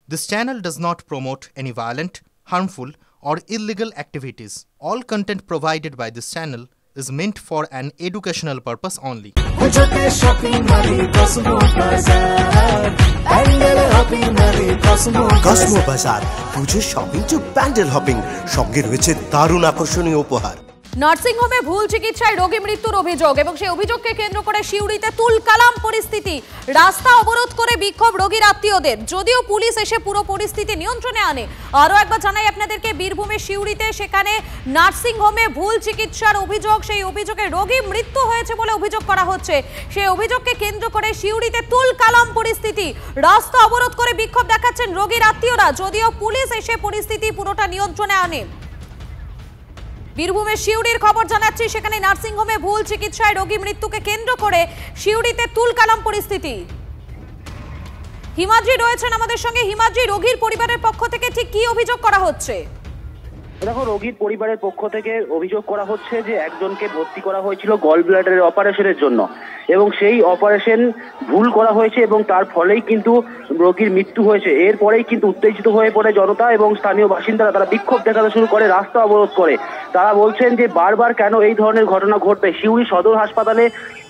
This channel does not promote any violent, harmful, or illegal activities. All content provided by this channel is meant for an educational purpose only. Cosmo বাজার পুজোর shopping two pandal hopping সঙ্গে রয়েছে দারুণ আকর্ষণীয় উপহার। নার্সিংহোমে ভুল চিকিৎসায় রোগী মৃত্যুর অভিযোগ এবং সেই অভিযোগকে কেন্দ্র করে শিউড়িতে তুলকালাম পরিস্থিতি। রাস্তা অবরোধ করে বিক্ষোভ রোগীর আত্মীয়দের, যদিও পুলিশ এসে পুরো পরিস্থিতি নিয়ন্ত্রণে আনে। আরও একবার জানাই আপনাদেরকে, বীরভূমের শিউড়িতে সেখানে নার্সিংহোমে ভুল চিকিৎসার অভিযোগ, সেই অভিযোগে রোগী মৃত্যু হয়েছে বলে অভিযোগ করা হচ্ছে। সেই অভিযোগকে কেন্দ্র করে শিউড়িতে তুলকালাম পরিস্থিতি। রাস্তা অবরোধ করে বিক্ষোভ দেখাচ্ছেন রোগীর আত্মীয়রা, যদিও পুলিশ এসে পরিস্থিতি পুরোটা নিয়ন্ত্রণে আনে। বীরভূমের শিউড়ির খবর জানাচ্ছি, সেখানে নার্সিংহোমে ভুল চিকিৎসায় রোগী মৃত্যুকে কেন্দ্র করে শিউড়িতে তুলকালাম পরিস্থিতি। হিমাদ্রি রয়েছেন আমাদের সঙ্গে। হিমাদ্রি, রোগীর পরিবারের পক্ষ থেকে ঠিক কি অভিযোগ করা হচ্ছে? দেখো, রোগীর পরিবারের পক্ষ থেকে অভিযোগ করা হচ্ছে যে একজনকে ভর্তি করা হয়েছিল গল ব্লাডারের অপারেশনের জন্য এবং সেই অপারেশন ভুল করা হয়েছে এবং তার ফলেই কিন্তু রোগীর মৃত্যু হয়েছে। এরপরেই কিন্তু উত্তেজিত হয়ে পড়ে জনতা এবং স্থানীয় বাসিন্দারা, তারা বিক্ষোভ দেখাতে শুরু করে, রাস্তা অবরোধ করে। তারা বলছেন যে বারবার কেন এই ধরনের ঘটনা ঘটবে। শিউড়ি সদর হাসপাতালে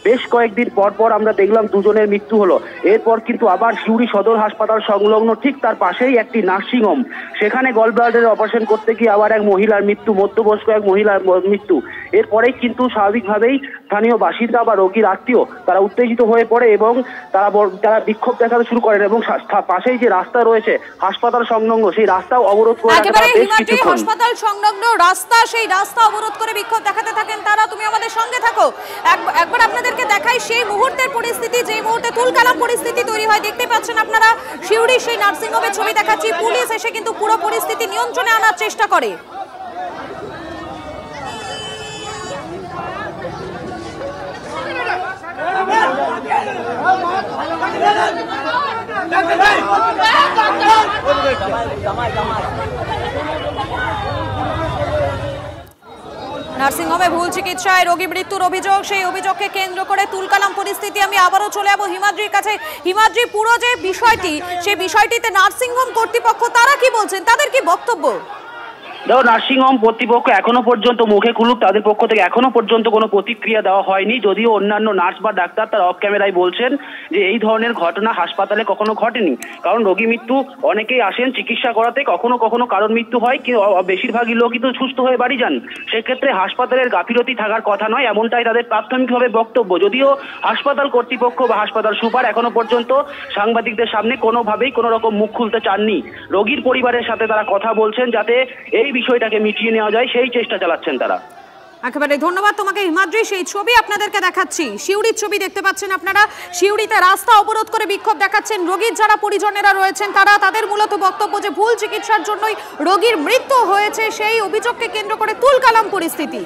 বেশ কয়েকদিন পর আমরা দেখলাম দুজনের মৃত্যু হলো। এরপর কিন্তু আবার শিউড়ি সদর হাসপাতাল সংলগ্ন ঠিক তার পাশেই একটি নার্সিংহোম, সেখানে গল ব্লাডারের অপারেশন করতে গিয়ে আবার এক মহিলার মৃত্যু, মধ্যবয়স্ক এক মহিলার মৃত্যু। এরপরেই কিন্তু স্বাভাবিকভাবেই স্থানীয় বাসিন্দা বা রোগীর আত্মীয় তারা উত্তেজিত হয়ে পড়ে এবং তারা বিক্ষোভ দেখাতে শুরু করেন এবং পাশেই যে রাস্তা রয়েছে হাসপাতাল সংলগ্ন, সেই রাস্তাও অবরোধ করে হাসপাতাল সংলগ্ন রাস্তা, সেই রাস্তা অবরোধ করে বিক্ষোভ দেখাতে থাকেন তারা। তুমি আমাদের সঙ্গে থাকো, একবার আপনাদেরকে দেখাই সেই মুহূর্তের পরিস্থিতি, যে মুহূর্তে তুলকালাম পরিস্থিতি তৈরি হয়। দেখতে পাচ্ছেন আপনারা শিউড়ি সেই নার্সিংহোমের ছবি দেখাচ্ছি। পুলিশ এসে কিন্তু পুরো পরিস্থিতি নিয়ন্ত্রণে আনার চেষ্টা করে। নার্সিংহোমে ভুল চিকিৎসায় রোগী মৃত্যুর অভিযোগ, সেই অভিযোগকে কেন্দ্র করে তুলকালাম পরিস্থিতি। আমি আবারও চলে যাবো হিমাদ্রির কাছে। হিমাদ্রি, পুরো যে বিষয়টি, সেই বিষয়টিতে নার্সিংহোম কর্তৃপক্ষ তারা কি বলছেন, তাদের কি বক্তব্য? দেখো, নার্সিংহোম কর্তৃপক্ষ এখনো পর্যন্ত মুখে খুলুক, তাদের পক্ষ থেকে এখনো পর্যন্ত কোনো প্রতিক্রিয়া দেওয়া হয়নি। যদিও অন্যান্য নার্স বা ডাক্তার তারা অফ ক্যামেরায় বলছেন যে এই ধরনের ঘটনা হাসপাতালে কখনো ঘটেনি, কারণ রোগী মৃত্যু অনেকেই আসেন চিকিৎসা করাতে, কখনো কারণ মৃত্যু হয়, বেশিরভাগই লোকই তো সুস্থ হয়ে বাড়ি যান। সেক্ষেত্রে হাসপাতালের গাফিলতি থাকার কথা নয়, এমনটাই তাদের প্রাথমিকভাবে বক্তব্য। যদিও হাসপাতাল কর্তৃপক্ষ বা হাসপাতাল সুপার এখনো পর্যন্ত সাংবাদিকদের সামনে কোনোভাবেই কোনো রকম মুখ খুলতে চাননি। রোগীর পরিবারের সাথে তারা কথা বলছেন যাতে এই বিষয়টাকে মিটিয়ে নেওয়া যায়, সেই চেষ্টা চালাচ্ছেন তারা। একেবারে ধন্যবাদ তোমাকে হিমাদ্রি। সেই ছবি আপনাদেরকে দেখাচ্ছি, শিউড়ির ছবি দেখতে পাচ্ছেন আপনারা। শিউড়িতে রাস্তা অবরোধ করে বিক্ষোভ দেখাচ্ছেন রোগীর যারা পরিজনেরা রয়েছেন তারা। তাদের মূলত বক্তব্য যে ভুল চিকিৎসার জন্যই রোগীর মৃত্যু হয়েছে, সেই অভিযোগকে কেন্দ্র করে তুলকালাম পরিস্থিতি।